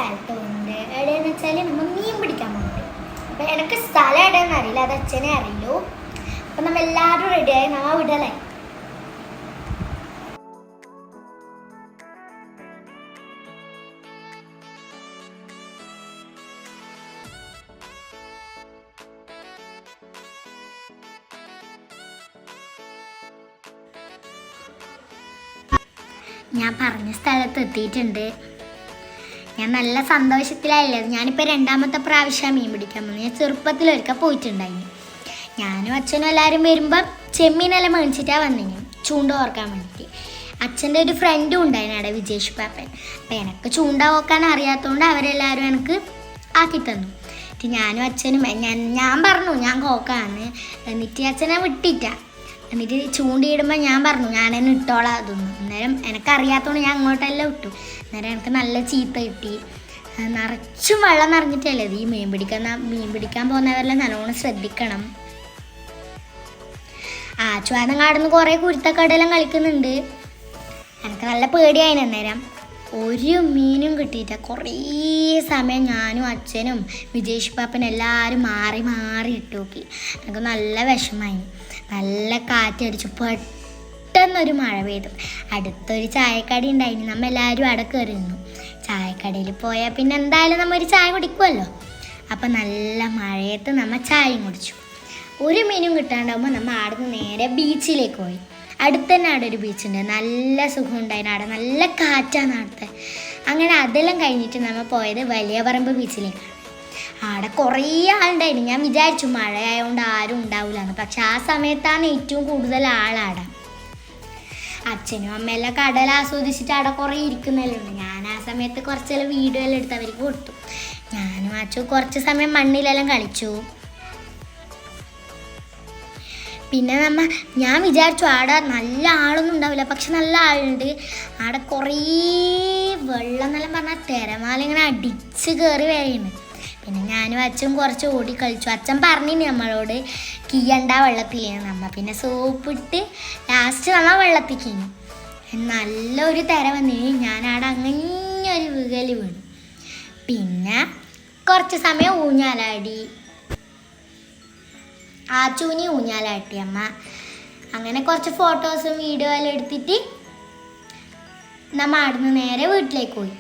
സ്ഥലത്ത് പോകുന്നുണ്ട്. എവിടെയെന്ന് വെച്ചാൽ നമ്മൾ മീൻ പിടിക്കാൻ പോകുന്നുണ്ട്. അപ്പം എനിക്ക് സ്ഥലം എവിടെയെന്ന് അറിയില്ല, അത് അച്ഛനെ അറിയുള്ളൂ. അപ്പം നമ്മൾ എല്ലാവരും റെഡിയായി, നമ്മൾ വിടലായി. ഞാൻ പറഞ്ഞ സ്ഥലത്ത് എത്തിയിട്ടുണ്ട്. ഞാൻ നല്ല സന്തോഷത്തിലായില്ലേ. ഞാനിപ്പോൾ രണ്ടാമത്തെ പ്രാവശ്യം മീൻ പിടിക്കാൻ പോകുന്നത്. ഞാൻ ചെറുപ്പത്തിലൊരിക്കൽ പോയിട്ടുണ്ടായിരുന്നു. ഞാനും അച്ഛനും എല്ലാവരും വരുമ്പം ചെമ്മീനെല്ലാം മേടിച്ചിട്ടാണ് വന്നിന് ചൂണ്ട ഓർക്കാൻ വേണ്ടിയിട്ട്. അച്ഛൻ്റെ ഒരു ഫ്രണ്ടും ഉണ്ടായിരുന്നു അവിടെ, വിജേഷ് പാപ്പൻ. അപ്പം എനിക്ക് ചൂണ്ട ഓർക്കാൻ അറിയാത്തതുകൊണ്ട് അവരെല്ലാവരും എനിക്ക് ആക്കി തന്നു. എന്നിട്ട് ഞാനും അച്ഛനും ഞാൻ പറഞ്ഞു ഞാൻ കോക്കാന്ന്. എന്നിട്ട് അച്ഛനെ വിട്ടിട്ട. എന്നിട്ട് ചൂണ്ടിയിടുമ്പോൾ ഞാൻ പറഞ്ഞു ഞാനെന്നെ ഇട്ടോളാം അതൊന്നും. അന്നേരം എനിക്കറിയാത്തതുകൊണ്ട് ഞാൻ അങ്ങോട്ടെല്ലാം ഇട്ടു. അന്നേരം എനിക്ക് നല്ല ചീത്ത കിട്ടി. നിറച്ചും വെള്ളം നിറഞ്ഞിട്ടല്ലേ ഈ മീൻ പിടിക്കാൻ പോകുന്നവരെല്ലാം നല്ലോണം ശ്രദ്ധിക്കണം. ചുവാനങ്ങാടുന്ന് കുറേ കുരുത്തക്കടയെല്ലാം കളിക്കുന്നുണ്ട്. എനിക്ക് നല്ല പേടിയായി. അന്നേരം ഒരു മീനും കിട്ടിയിട്ട. കുറേ സമയം ഞാനും അച്ഛനും വിജേഷ് പാപ്പനും എല്ലാവരും മാറി മാറി ഇട്ട് നോക്കി. എനിക്ക് നല്ല വിഷമായി. നല്ല കാറ്റടിച്ചു. പെട്ടെന്നൊരു മഴ പെയ്തു. അടുത്തൊരു ചായക്കട ഉണ്ടായിരുന്നു. നമ്മൾ എല്ലാവരും അവിടെ കയറി നിന്നു. ചായക്കടയിൽ പോയാൽ പിന്നെ എന്തായാലും നമ്മൾ ഒരു ചായ കുടിക്കുമല്ലോ. അപ്പം നല്ല മഴയത്ത് നമ്മൾ ചായയും കുടിച്ചു. ഒരു മീനും കിട്ടാണ്ടാകുമ്പോൾ നമ്മൾ അവിടെ നിന്ന് നേരെ ബീച്ചിലേക്ക് പോയി. അടുത്ത് തന്നെ അവിടെ ഒരു ബീച്ചുണ്ട്. നല്ല സുഖം ഉണ്ടായിരുന്നു. അവിടെ നല്ല കാറ്റാണ് അവിടുത്തെ. അങ്ങനെ അതെല്ലാം കഴിഞ്ഞിട്ട് നമ്മൾ പോയത് വലിയ പറമ്പ് ബീച്ചിലേക്കാണ്. അവിടെ കുറേ ആളുണ്ടായിരുന്നു. ഞാൻ വിചാരിച്ചു മഴ ആയതുകൊണ്ട് ആരും ഉണ്ടാവില്ലെന്ന്. പക്ഷെ ആ സമയത്താണ് ഏറ്റവും കൂടുതൽ ആളാടെ. അച്ഛനും അമ്മയെല്ലാം കടൽ ആസ്വദിച്ചിട്ട് അവിടെ കുറേ ഇരിക്കുന്നതിലുണ്ട്. ഞാൻ ആ സമയത്ത് കുറച്ചെല്ലാം വീഡിയോ എല്ലാം എടുത്ത് അവർക്ക് കൊടുത്തു. ഞാനും അച്ഛനും കുറച്ച് സമയം മണ്ണിലെല്ലാം കളിച്ചു. പിന്നെ ഞാൻ വിചാരിച്ചു അവിടെ നല്ല ആളൊന്നും ഉണ്ടാവില്ല. പക്ഷെ നല്ല ആളുണ്ട്. അവിടെ കുറേ വെള്ളം എന്നെല്ലാം പറഞ്ഞാൽ തിരമാല ഇങ്ങനെ അടിച്ച് കയറി വരെയാണ്. പിന്നെ ഞാനും അച്ഛനും കുറച്ച് ഓടി കളിച്ചു. അച്ഛൻ പറഞ്ഞിന് നമ്മളോട് കീയണ്ട വെള്ളത്തിലേന്ന്. നമ്മൾ പിന്നെ സോപ്പിട്ട് ലാസ്റ്റ് നമ്മൾ വെള്ളത്തിൽ കീഞ്ഞു. നല്ലൊരു തിര വന്നിന്. ഞാനവിടെ അങ്ങനെ ഒരു വികല് വീണു. പിന്നെ കുറച്ച് സമയം ഊഞ്ഞാലാടി. ചൂനി ഊഞ്ഞാലാട്ടി അമ്മ. അങ്ങനെ കുറച്ച് ഫോട്ടോസും വീഡിയോ എല്ലാം എടുത്തിട്ട് നമ്മൾ അവിടുന്ന് നേരെ വീട്ടിലേക്ക് പോയി.